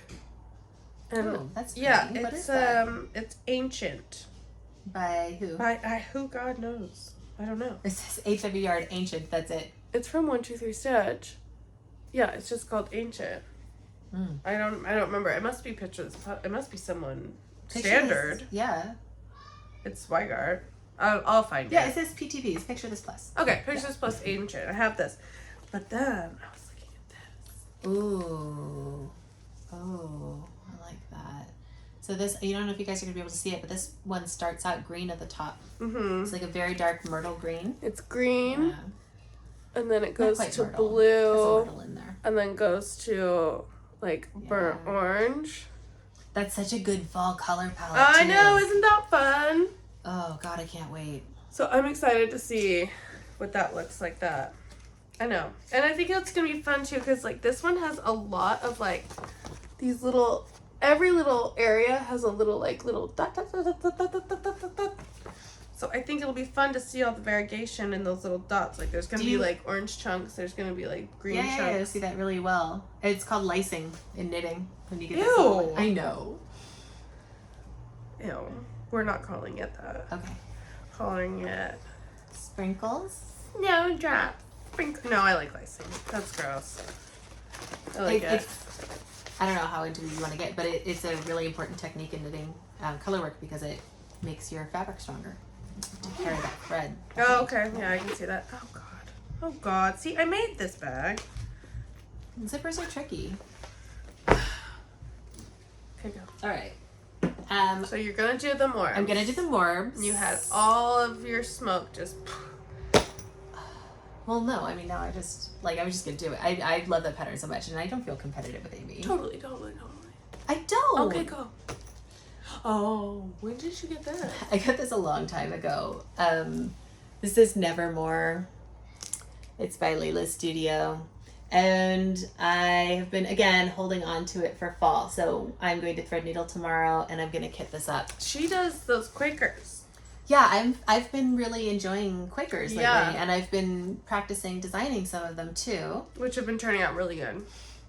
And that's pretty. yeah, what it's is that? It's ancient. By who? By who God knows. I don't know. It says 8th of a yard ancient. That's it. It's from 123 Stitch. Yeah, it's just called Ancient. I don't remember. It must be pictures. It must be someone standard. Yeah. It's Zweigart. I'll find it. Yeah, it says PTPs. Picture this plus. Okay, Pictures Plus Ancient. I have this. But then I was looking at this. Ooh. Oh, I like that. So this, you don't know if you guys are going to be able to see it, but this one starts out green at the top. Mm-hmm. It's like a very dark myrtle green. It's green. Yeah. And then it goes to myrtle. blue. There's a myrtle in there. And then goes to like burnt orange. That's such a good fall color palette. I too. know, isn't that fun? Oh God, I can't wait. So I'm excited to see what that looks like. That I know, and I think it's gonna be fun too because like this one has a lot of like these little. Every little area has a little like little dot dot dot dot dot dot dot dot dot dot. So I think it'll be fun to see all the variegation in those little dots. Like there's gonna be like orange chunks. There's gonna be like green chunks. Yeah, I see that really well. It's called lacing in knitting when you get this. Ew. I know. Ew. We're not calling it that. Okay. Calling it sprinkles. snowdrop. Sprinkle. No, I like lacing. That's gross. I like it. I don't know how into you want to get, but it's a really important technique in knitting color work because it makes your fabric stronger to carry that thread. Oh, okay. Yeah, I can see that. Oh, God. Oh, God. See, I made this bag. Zippers are tricky. Okay, go. All right. So you're going to do the more. I'm going to do the morbs. You had all of your smoke just... Well, no. I mean, now I was just going to do it. I love that pattern so much, and I don't feel competitive with Amy. Totally. I don't. Okay, go. Oh, when did you get that? I got this a long time ago. This is Nevermore. It's by Layla's Studio. And I have been, again, holding on to it for fall. So I'm going to thread needle tomorrow, and I'm going to kit this up. She does those Quakers. Yeah, I've been really enjoying Quakers lately, Yeah. and I've been practicing designing some of them too. Which have been turning out really good.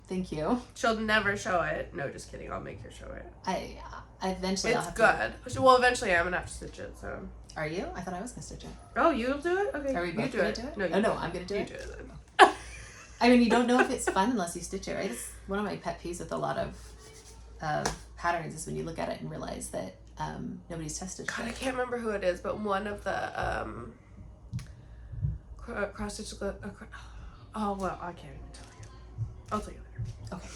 Thank you. She'll never show it. No, just kidding. I'll make her show it. I eventually It's good. Well, eventually I'm gonna have to stitch it. So. Are you? I thought I was gonna stitch it. Oh, you'll do it? Okay. Are we both gonna do it? No, I'm gonna do it. You do it then. I mean, you don't know if it's fun unless you stitch it, right? It's one of my pet peeves with a lot of patterns is when you look at it and realize that nobody's tested. God, I can't remember who it is, but one of the cross stitch. Oh well, I can't even tell you. I'll tell you later. Okay.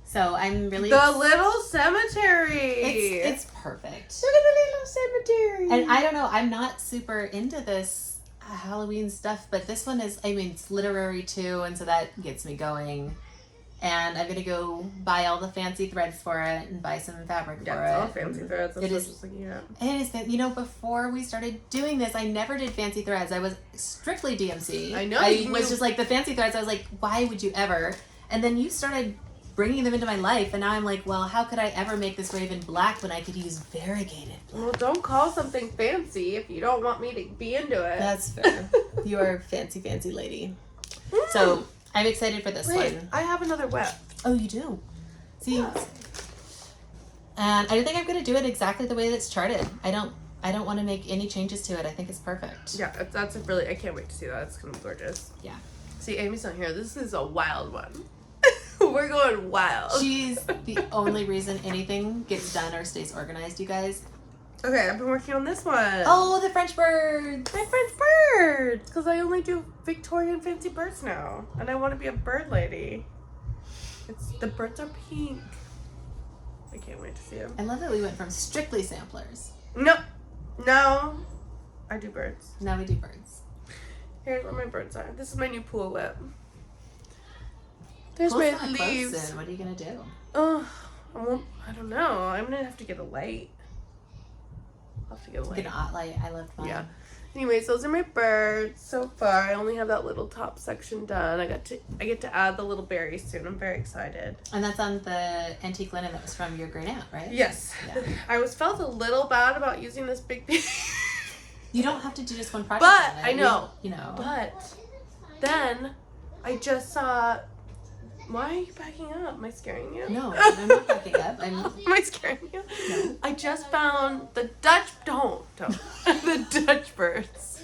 So I'm really the little cemetery. It's perfect. Look at the little cemetery. And I don't know. I'm not super into this Halloween stuff, but this one is. I mean, it's literary too, and so that gets me going. And I'm gonna go buy all the fancy threads for it and buy some fabric for it. Yeah, it's all fancy threads. That's it what is. I was looking at. It is. You know, before we started doing this, I never did fancy threads. I was strictly DMC. I know. I was just like the fancy threads. I was like, why would you ever? And then you started bringing them into my life, and now I'm like, well, how could I ever make this raven black when I could use variegated black? Well, don't call something fancy if you don't want me to be into it. That's fair. You are a fancy lady. So I'm excited for this one. I have another WIP. Oh, you do? See, and I don't think I'm going to do it exactly the way that it's charted. I don't want to make any changes to it. I think it's perfect. Yeah, that's a really. I can't wait to see that. It's gonna be gorgeous. Yeah. See, Amy's not here. This is a wild one. We're going wild. She's the only reason anything gets done or stays organized, you guys. Okay, I've been working on this one. Oh, the French birds. My French birds! Because I only do Victorian fancy birds now. And I want to be a bird lady. The birds are pink. I can't wait to see them. I love that we went from strictly samplers. No. I do birds. Now we do birds. Here's where my birds are. This is my new pool WIP. There's Pool's my not leaves. close in. What are you going to do? Oh, I don't know. I'm going to have to get a light. I'll have to get a light. Get an ot light. I love mine. Yeah. Anyways, those are my birds so far. I only have that little top section done. I get to add the little berries soon. I'm very excited. And that's on the antique linen that was from your great aunt, right? Yes. Yeah. I felt a little bad about using this big piece. You don't have to do just one project. But on it. I know. You know. But then I just saw. Why are you backing up? Am I scaring you? No, I'm not backing up. Am I scaring you? No. I just found the Dutch. Don't. The Dutch birds.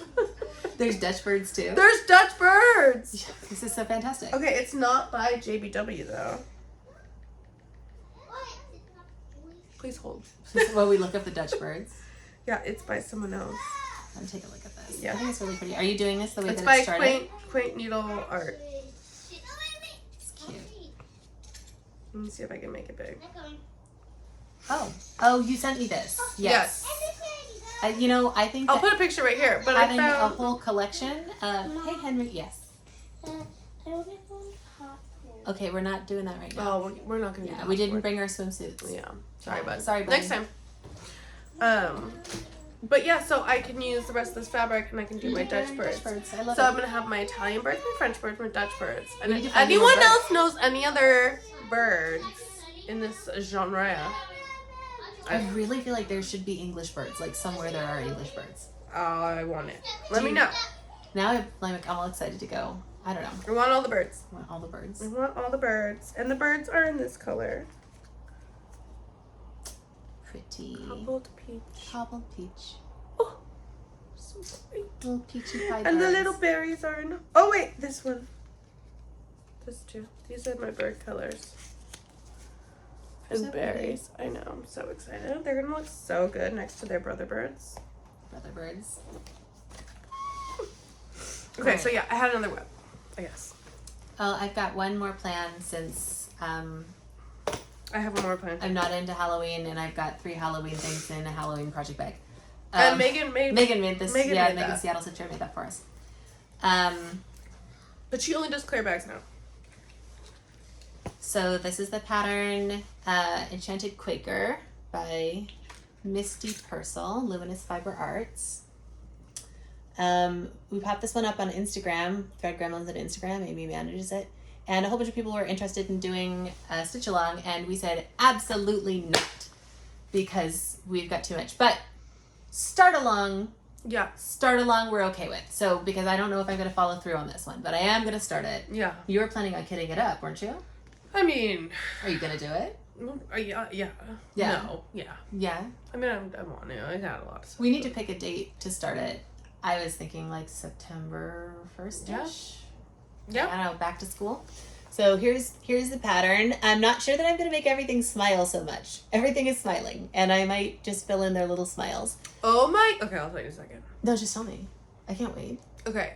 There's Dutch birds too. There's Dutch birds. This is so fantastic. Okay, it's not by JBW though. Please hold. While we look up the Dutch birds. Yeah, it's by someone else. Let me take a look at this. Yeah. I think it's really pretty. Are you doing this the way It's that by it's started? Quaint Needle Art. It's cute. Let me see if I can make it big. Oh, you sent me this. Yes. I think I'll put a picture right here. But having I a found whole collection. Hey Henry, yes. Okay, we're not doing that right now. Oh, we're not gonna do Yeah, that. we didn't bring our swimsuits. Yeah. Sorry, bud. Sorry, bud. Next time. But yeah, so I can use the rest of this fabric and I can do my Dutch birds. I love So it. I'm gonna have my Italian birds, my French birds, my Dutch birds. And We need if to find more anyone birds. else knows any other birds in this genre, I really feel like there should be English birds, like somewhere there are English birds. I want it. Let me know. Now I'm all excited to go. I don't know. I want all the birds. I want all the birds. I want all the birds. And the birds are in this color. Pretty. Cobbled peach. Cobbled peach. Oh, so pretty. Little peachy pie And the birds. little berries are in. Oh wait, this one. This too. These are my bird colors. And So berries. I know. I'm so excited. They're gonna look so good next to their brother birds. Brother birds. Okay, so yeah, I had another WIP, I guess. Oh, I've got one more plan since I have one more plan. I'm not into Halloween, and I've got 3 Halloween things in a Halloween project bag. And Megan made this. Megan Megan that. Seattle Stitcher made that for us. But she only does clear bags now. So this is the pattern Enchanted Quaker by Misty Purcell, Luminous Fiber Arts. We popped this one up on Instagram, ThreadGremlins on Instagram. Amy manages it. And a whole bunch of people were interested in doing a stitch along, and we said absolutely not, because we've got too much. But start along Yeah. Start along we're okay with. So, because I don't know if I'm going to follow through on this one, but I am going to start it. Yeah. You were planning on kitting it up, weren't you? I mean... Are you going to do it? Yeah. No. Yeah. Yeah? I mean, I want to. I got a lot of stuff. We need to pick a date to start it. I was thinking like September 1st-ish. Yeah. I don't know, back to school. So here's the pattern. I'm not sure that I'm going to make everything smile so much. Everything is smiling, and I might just fill in their little smiles. Oh my... Okay, I'll tell you in a second. No, just tell me. I can't wait. Okay.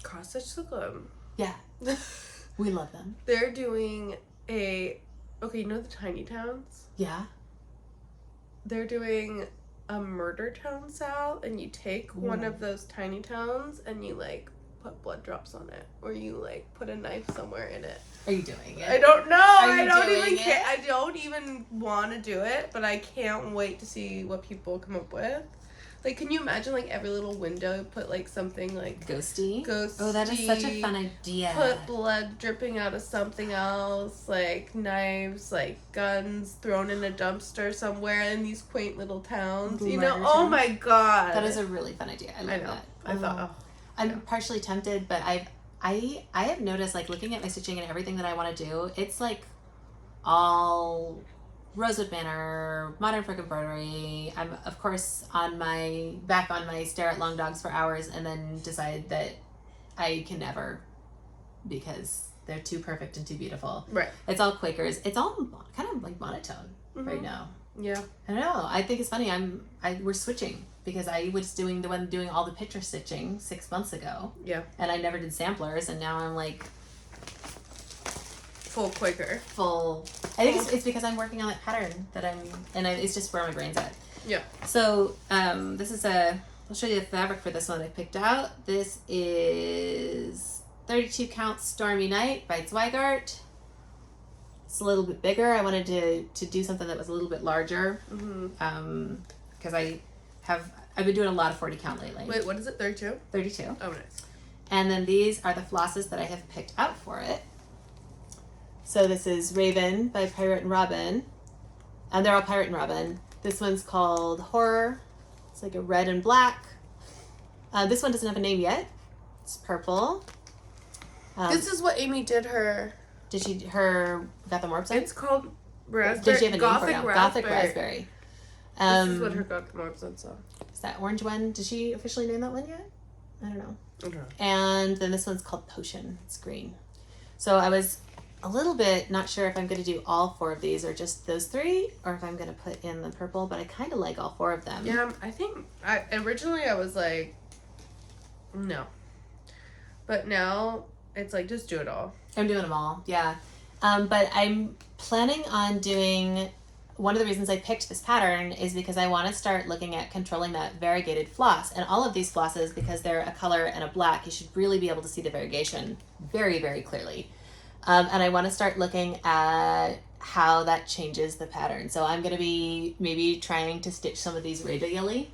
Cross Stitch the Globe. Yeah. We love them. They're doing a... Okay, you know the tiny towns? Yeah. They're doing a murder town style, and you take one of those tiny towns and you like put blood drops on it, or you like put a knife somewhere in it. Are you doing it? I don't know. I don't even want to do it, but I can't wait to see what people come up with. Like, can you imagine like every little window put like something like ghosty? Oh, that is such a fun idea. Put blood dripping out of something else, like knives, like guns thrown in a dumpster somewhere in these quaint little towns. You know, oh my god. That is a really fun idea. I love that. I thought I'm partially tempted, but I have noticed, like, looking at my stitching and everything that I want to do, it's like all Rosewood Manor, modern frick embroidery. I'm of course on my stare at long dogs for hours and then decide that I can never, because they're too perfect and too beautiful. Right. It's all Quakers. It's all kind of like monotone right now. Yeah. I don't know. I think it's funny. We're switching, because I was doing all the picture stitching 6 months ago. Yeah. And I never did samplers, and now I'm like full Quaker. I think it's because I'm working on that pattern it's just where my brain's at. Yeah. So I'll show you the fabric for this one I picked out. This is 32 count Stormy Night by Zweigart. It's a little bit bigger. I wanted to do something that was a little bit larger. Because I've been doing a lot of 40 count lately. Wait, what is it? 32? 32. Oh, nice. And then these are the flosses that I have picked out for it. So this is Raven by Pirate+Robin. And they're all Pirate+Robin. This one's called Horror. It's like a red and black. This one doesn't have a name yet. It's purple. This is what Amy did her... Did she her got the website? It's called Raspberry. Did she have a name for it now? Gothic Raspberry. This is what her Gothic Morpsite saw. Is that orange one? Did she officially name that one yet? I don't know. Okay. And then this one's called Potion. It's green. So I was a little bit not sure if I'm going to do all 4 of these or just those 3, or if I'm going to put in the purple, but I kind of like all 4 of them. Yeah, I think originally I was like, no. But now it's like, just do it all. I'm doing them all, yeah. But I'm planning on doing... One of the reasons I picked this pattern is because I want to start looking at controlling that variegated floss. And all of these flosses, because they're a color and a black, you should really be able to see the variegation very, very clearly. And I want to start looking at how that changes the pattern. So I'm going to be maybe trying to stitch some of these radially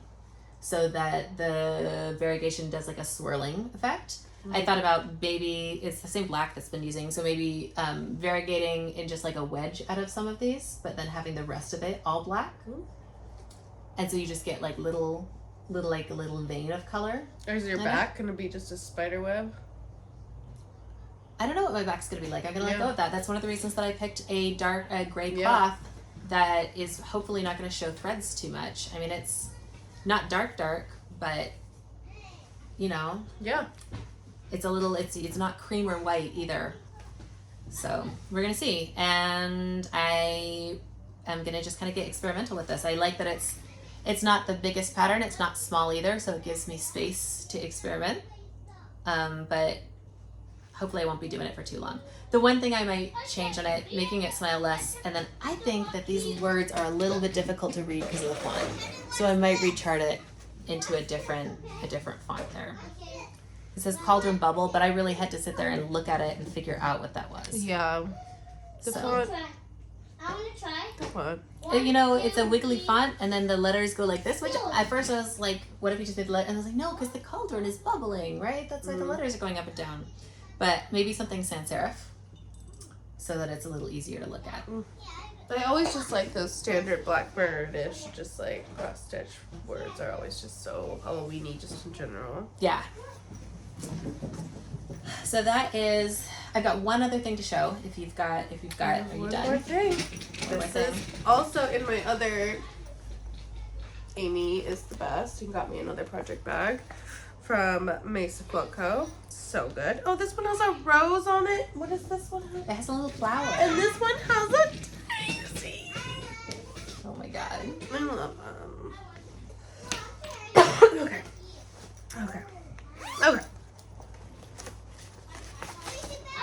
so that the variegation does like a swirling effect. I thought about maybe, it's the same black that's been using, so maybe variegating in just like a wedge out of some of these, but then having the rest of it all black. And so you just get like little vein of color. Is your back going to be just a spider web? I don't know what my back's going to be like. I'm going to let go of that. That's one of the reasons that I picked a gray cloth that is hopefully not going to show threads too much. I mean, it's not dark, but you know. Yeah. It's a little, it's not cream or white either. So we're going to see. And I am going to just kind of get experimental with this. I like that it's not the biggest pattern. It's not small either. So it gives me space to experiment. But hopefully I won't be doing it for too long. The one thing I might change on it, making it smile less. And then I think that these words are a little bit difficult to read because of the font. So I might rechart it into a different font there. It says Cauldron Bubble, but I really had to sit there and look at it and figure out what that was. Yeah. The font. I want to try. The font. You know, it's a wiggly font, and then the letters go like this, which at first I was like, what if you just did the letter? And I was like, no, because the cauldron is bubbling, right? That's why the letters are going up and down. But maybe something sans serif, so that it's a little easier to look at. I always just like those standard Blackbird-ish, just like cross-stitch words are always just so Halloween-y just in general. Yeah. So that is, I've got one other thing to show. If you've got, are you One done? more thing. One more This thing. is also in my other, Amy is the best and got me another project bag from Roxy Floss Co. So good. Oh, this one has a rose on it. What does this one have? It has a little flower. And this one has a daisy. Oh my god. I love them. Okay. Okay. Okay.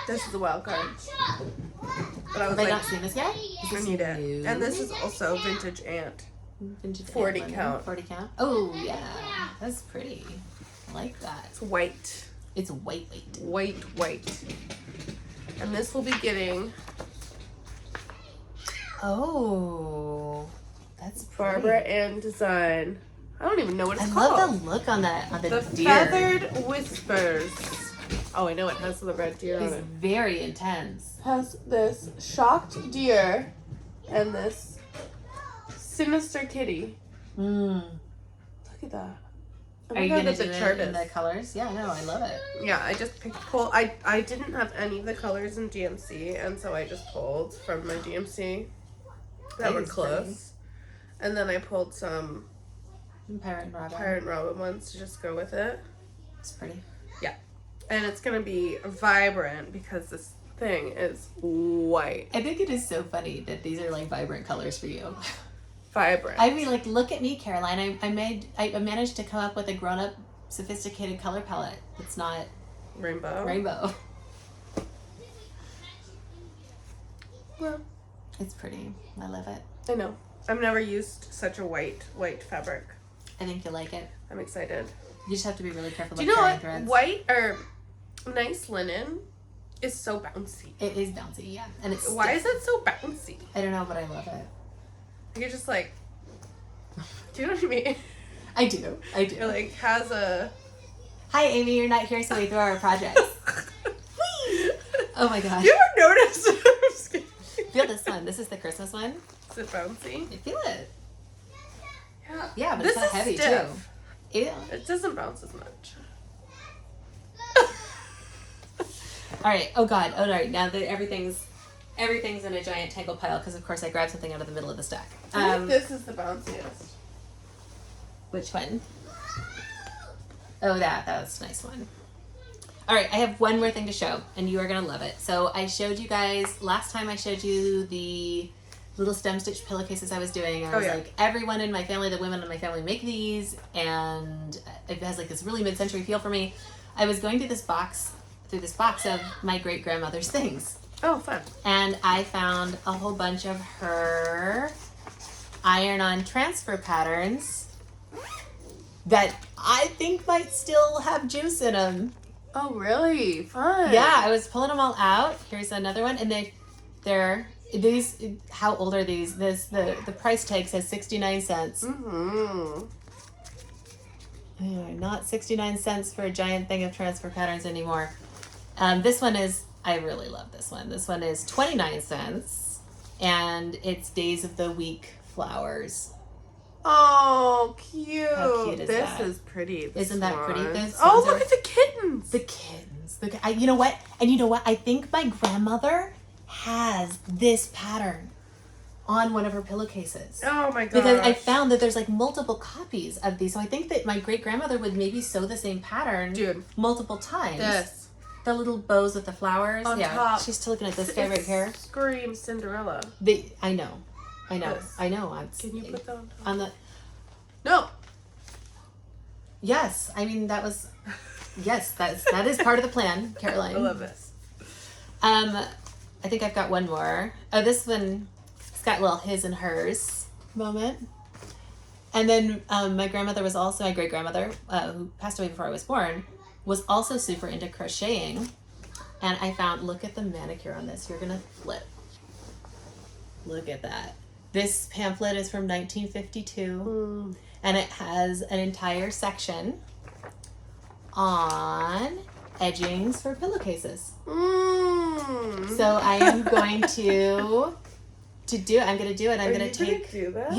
This is a wild card. But I was Have I like, not seen this yet? Is I this need it. new? And this is also vintage ant. Vintage 40 ant count. 40 count. Oh yeah, that's pretty. I like that. It's white. It's white. White. And this will be getting Oh, that's pretty. Barbara Ann Design. I don't even know what it's I called. love the look on that on the deer. Feathered Whispers. Oh, I know it has the red deer on It's it. very intense. Has this shocked deer and this sinister kitty. Mm. Look at that. I Are you wonder gonna what do the it chart in is. the colors? Yeah, no, I love it. Yeah, I just picked I didn't have any of the colors in DMC, and so I just pulled from my DMC that were is close. And then I pulled some Pirate+Robin. Robin ones to just go with it. It's pretty. And it's gonna be vibrant because this thing is white. I think it is so funny that these are like vibrant colors for you. Vibrant. I mean, like, look at me, Caroline. I managed to come up with a grown-up, sophisticated color palette. It's not Rainbow. rainbow. Well, It's pretty. I love it. I know. I've never used such a white fabric. I think you'll like it. I'm excited. You just have to be really careful Do about you know carrying what? threads. White or nice linen is so bouncy. It is bouncy, yeah. And it's Why stiff. is it so bouncy? I don't know, but I love it. You're just like, do you know what I mean? I do. You're like, has a... Hi, Amy. You're not here, so we throw our projects. Oh my gosh. You ever noticed? Feel this one. This is the Christmas one. Is it bouncy? I feel it. Yeah. Yeah, but This it's not is heavy, stiff. too. Ew. It doesn't bounce as much. All right. Oh God. Oh, all right. Now that everything's in a giant tangled pile because, of course, I grabbed something out of the middle of the stack. I think this is the bounciest. Which one? Oh, that's a nice one. All right. I have one more thing to show, and you are gonna love it. So I showed you guys last time. I showed you the little stem stitch pillowcases I was doing. I was like, everyone in my family, the women in my family, make these, and it has like this really mid-century feel for me. I was going through this box of my great grandmother's things. Oh, fun. And I found a whole bunch of her iron-on transfer patterns that I think might still have juice in them. Oh, really? Fun. Yeah, I was pulling them all out. Here's another one, and they're these. How old are these? The price tag says 69 cents. Mm-hmm. Anyway, not 69 cents for a giant thing of transfer patterns anymore. This one is. I really love this one. This one is 29 cents, and it's Days of the Week flowers. Oh, cute. How cute is this that? is pretty. The Isn't that pretty? swans. The Oh, swans look are- at the kittens. The kittens. You know what? And you know what? I think my grandmother has this pattern on one of her pillowcases. Oh my god. Because I found that there's like multiple copies of these. So I think that my great grandmother would maybe sew the same pattern Dude, multiple times. this. The little bows with the flowers. On yeah. top. She's still looking at this guy right here. Scream Cinderella. I know. This. I know. Can you put that on top? on the No. Yes. I mean that is part of the plan, Caroline. I love this. I think I've got one more. Oh, this one, it's got a little his and hers moment. And then my great grandmother, who passed away before I was born, was also super into crocheting. And I found, look at the manicure on this. You're going to flip. Look at that. This pamphlet is from 1952. And it has an entire section on edgings for pillowcases. So I am going to to do it. I'm going to do it. I'm going to take... do that?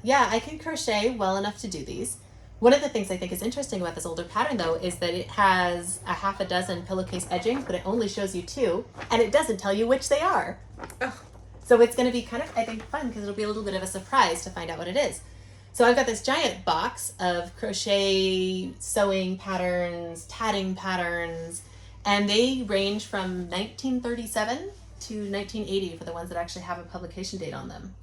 Yeah, I can crochet well enough to do these. One of the things I think is interesting about this older pattern, though, is that it has a half a dozen pillowcase edgings, but it only shows you 2, and it doesn't tell you which they are. Oh. So it's going to be kind of, I think, fun, because it'll be a little bit of a surprise to find out what it is. So I've got this giant box of crochet, sewing patterns, tatting patterns, and they range from 1937 to 1980 for the ones that actually have a publication date on them.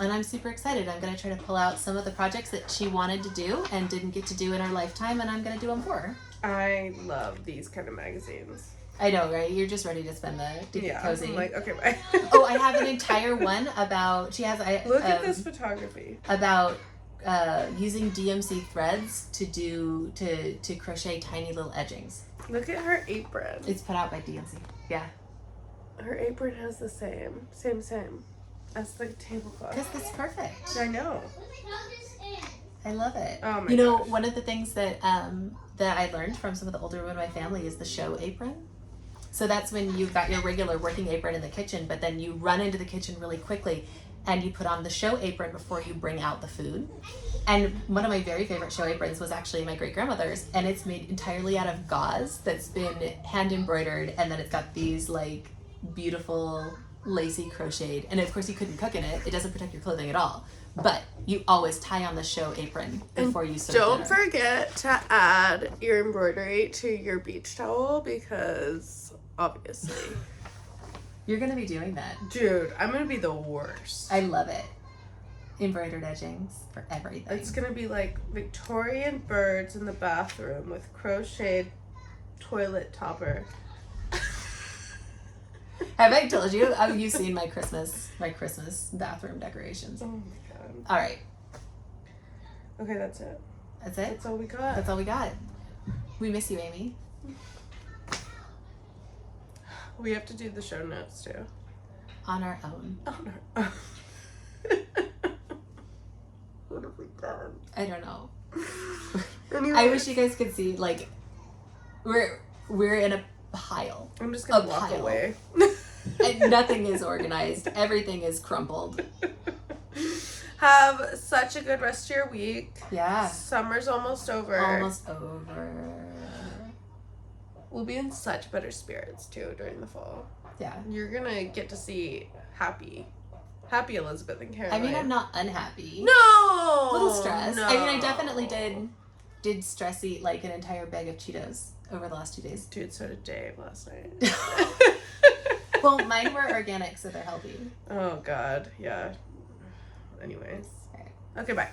And I'm super excited. I'm going to try to pull out some of the projects that she wanted to do and didn't get to do in her lifetime, and I'm going to do them for her. I love these kind of magazines. I know, right? You're just ready to spend the cozy. I'm like, okay, bye. Oh, I have an entire one about, she has... Look at this photography. About using DMC threads to crochet tiny little edgings. Look at her apron. It's put out by DMC. Yeah. Her apron has the same. As the tablecloth. Because it's perfect. I know. I love it. Oh my You know, gosh. one of the things that I learned from some of the older women in my family is the show apron. So that's when you've got your regular working apron in the kitchen, but then you run into the kitchen really quickly and you put on the show apron before you bring out the food. And one of my very favorite show aprons was actually my great-grandmother's, and it's made entirely out of gauze that's been hand embroidered, and then it's got these like beautiful lacy crocheted, and of course you couldn't cook in it. It doesn't protect your clothing at all, but you always tie on the show apron before you serve Don't dinner. forget to add your embroidery to your beach towel, because obviously You're gonna be doing that. dude, I'm gonna be the worst. I love it. Embroidered edgings for everything. It's gonna be like Victorian birds in the bathroom with crocheted toilet topper. Have I told you? Have you seen my Christmas bathroom decorations? Oh my god. All right. Okay, that's it. That's it? That's all we got. That's all we got. We miss you, Amy. We have to do the show notes too. On our own. Oh no. What have we done? I don't know. Anyway, I wish you guys could see, like, we're in a pile. I'm just gonna a walk pile. away. And nothing is organized. Everything is crumpled. Have such a good rest of your week. Yeah. Summer's almost over. Almost over. We'll be in such better spirits too during the fall. Yeah. You're gonna get to see happy Elizabeth and Caroline. I mean, I'm not unhappy. No. A little stressed. No. I mean, I definitely did stress eat like an entire bag of Cheetos over the last 2 days. Dude, so did Dave last night. Well, mine were organic, so they're healthy. Oh God, yeah. Anyways. All right. Okay, bye.